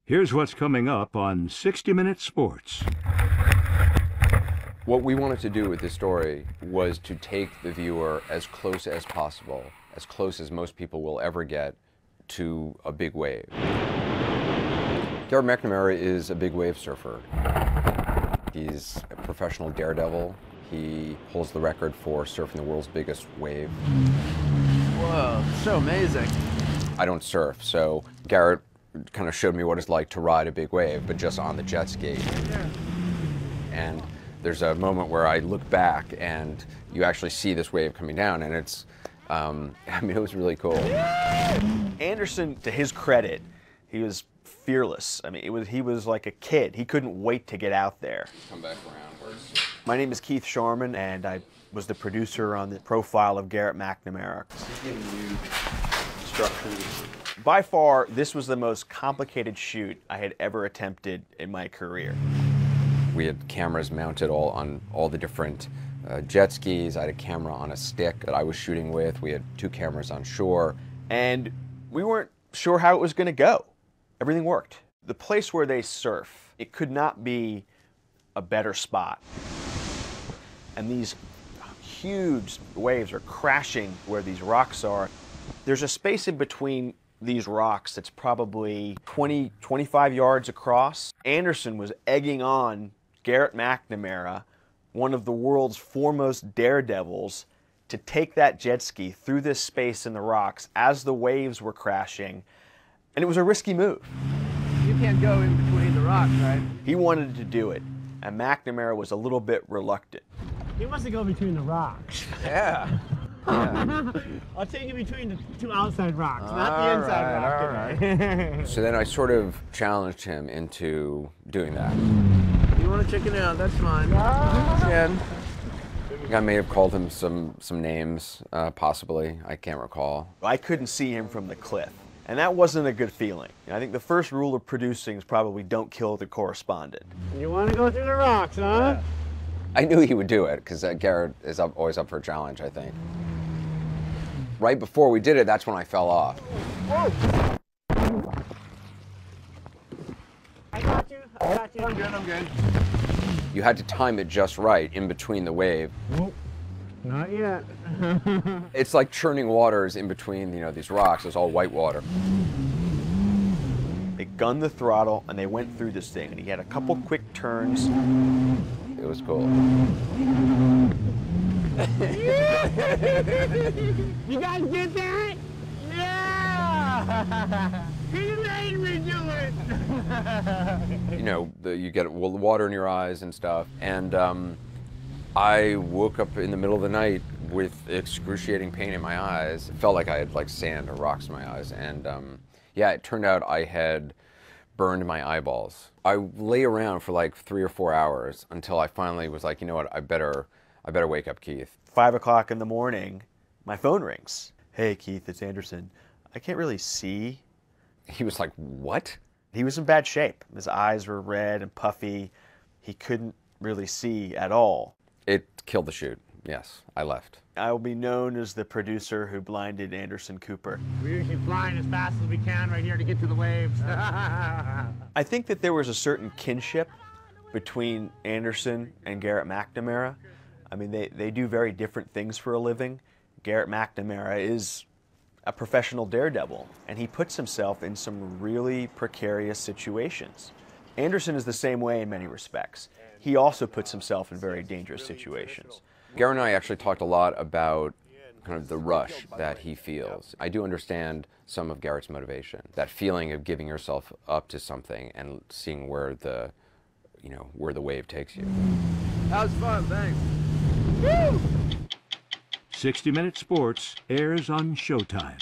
Here's what's coming up on 60 Minute Sports. What we wanted to do with this story was to take the viewer as close as possible, as close as most people will ever get to a big wave. Garrett McNamara is a big wave surfer. He's a professional daredevil. He holds the record for surfing the world's biggest wave. Whoa, so amazing. I don't surf, so Garrett kind of showed me what it's like to ride a big wave, but just on the jet ski. Yeah. And there's a moment where I look back and you actually see this wave coming down, and it's, I mean, it was really cool. Anderson, to his credit, he was fearless. I mean, he was like a kid. He couldn't wait to get out there. Come back around. My name is Keith Sharman, and I was the producer on the profile of Garrett McNamara. Giving you instructions. By far, this was the most complicated shoot I had ever attempted in my career. We had cameras mounted on all the different jet skis. I had a camera on a stick that I was shooting with. We had 2 cameras on shore. And we weren't sure how it was going to go. Everything worked. The place where they surf, it could not be a better spot. And these huge waves are crashing where these rocks are. There's a space in between these rocks that's probably 20, 25 yards across. Anderson was egging on Garrett McNamara, one of the world's foremost daredevils, to take that jet ski through this space in the rocks as the waves were crashing. And it was a risky move. You can't go in between the rocks, right? He wanted to do it, and McNamara was a little bit reluctant. You must go between the rocks. Yeah. I'll take you between the 2 outside rocks, not the inside rock. Right. So then I sort of challenged him into doing that. You want to check it out? That's fine. And I may have called him some names, possibly. I can't recall. I couldn't see him from the cliff, and that wasn't a good feeling. I think the first rule of producing is probably don't kill the correspondent. You want to go through the rocks, huh? Yeah. I knew he would do it, because Garrett is always up for a challenge, I think. Right before we did it, that's when I fell off. Whoa. I got you. I'm good, I'm good. You had to time it just right in between the wave. Nope. Not yet. It's like churning waters in between, these rocks. It's all white water. They gunned the throttle, and they went through this thing, and he had a couple quick turns. It was cool. You guys get that? Yeah! He made me do it! You get water in your eyes and stuff. And I woke up in the middle of the night with excruciating pain in my eyes. It felt like I had sand or rocks in my eyes. And yeah, it turned out I had burned my eyeballs. I lay around for 3 or 4 hours until I finally was like, you know what, I better wake up Keith. 5 o'clock in the morning, my phone rings. Hey, Keith, it's Anderson. I can't really see. He was like, what? He was in bad shape. His eyes were red and puffy. He couldn't really see at all. It killed the shoot. Yes, I left. I will be known as the producer who blinded Anderson Cooper. We're usually flying as fast as we can right here to get to the waves. I think that there was a certain kinship between Anderson and Garrett McNamara. I mean, they do very different things for a living. Garrett McNamara is a professional daredevil, and he puts himself in some really precarious situations. Anderson is the same way in many respects. He also puts himself in very dangerous situations. Garrett and I actually talked a lot about kind of the rush that he feels. I do understand some of Garrett's motivation, that feeling of giving yourself up to something and seeing where the wave takes you. That was fun, thanks. Woo! 60 Minute Sports airs on Showtime.